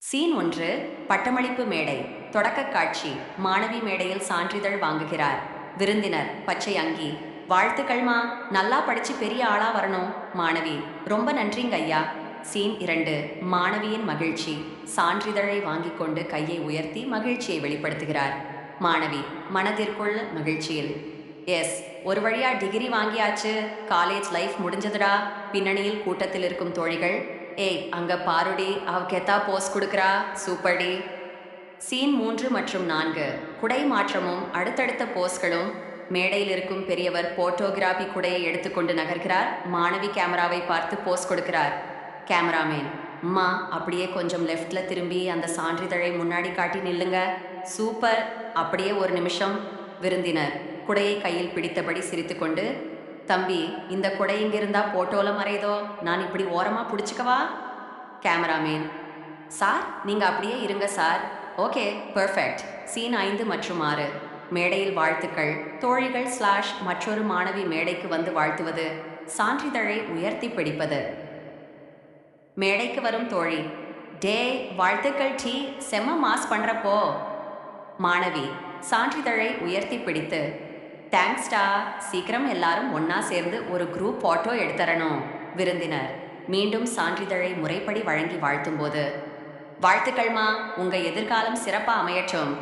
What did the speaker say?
Scene 1. பட்டமளிப்பு மேடை. தொடக்கக் காட்சி. மாணவி மேடையில் சான்றிதழ் வாங்குகிறார். விருந்தினர் பச்சை அங்கி. வாழ்த்துக்கள்மா, நல்லா படிச்சு பெரிய ஆளா வரணும். மாணவி: ரொம்ப நன்றிங்க ஐயா. சீன் 2. மாணவியின் மகிழ்ச்சி. சான்றிதழை வாங்கிக் கொண்டு கையை உயர்த்தி மகிழ்ச்சியை வெளிப்படுத்துகிறார். மாணவி மனதிற்குள் மகிழ்ச்சியில்: எஸ், ஒரு வழியா டிகிரி வாங்கியாச்சு. காலேஜ் லைஃப் முடிஞ்சதுடா. பின்னணியில் கூட்டத்தில் இருக்கும் தோழிகள்: ஏய் அங்க பாருடி, அவ கெத்தா போஸ் கொடுக்கறா, சூப்பர்டி. சீன் 3 மற்றும் 4. குடை மாற்றமும் அடுத்தடுத்த போஸ்களும். மேடையில் இருக்கும் பெரியவர் போட்டோகிராபி குடையை எடுத்துக்கொண்டு நகர்கிறார். மாணவி கேமராவை பார்த்து போஸ் கொடுக்கிறார். கேமராமேன்: அம்மா, அப்படியே கொஞ்சம் லெஃப்ட்ல திரும்பி அந்த சான்றிதழை முன்னாடி காட்டி நில்லுங்க. சூப்பர், அப்படியே ஒரு நிமிஷம். விருந்தினர் குடையை கையில் பிடித்தபடி சிரித்துக்கொண்டு: தம்பி, இந்த குடை இங்கிருந்தா போட்டோல மறையுதோ, நான் இப்படி ஓரமா பிடிச்சிக்கவா? கேமராமேன்: சார், நீங்க அப்படியே இருங்க சார். Okay, perfect. சீன் 5 மற்றும் 6. மேடையில் வாழ்த்துக்கள். தோழிகள் மற்றொரு மாணவி மேடைக்கு வந்து வாழ்த்துவது. சான்றிதழை உயர்த்தி பிடிப்பது. மேடைக்கு வரும் தோழி: டே, வாழ்த்துக்கள் டி, செம்ம மாஸ் பண்றப்போ. மாணவி சான்றிதழை உயர்த்தி பிடித்து: தேங்க்ஸ்டா, சீக்கிரம் எல்லாரும் ஒன்னா சேர்ந்து ஒரு குரூப் போட்டோ எடுத்துறணும். விருந்தினர் மீண்டும் சான்றிதழை முறைப்படி வழங்கி வாழ்த்தும்போது: வாழ்த்துக்கள்மா, உங்க எதிர்காலம் சிறப்பா அமையட்டும்.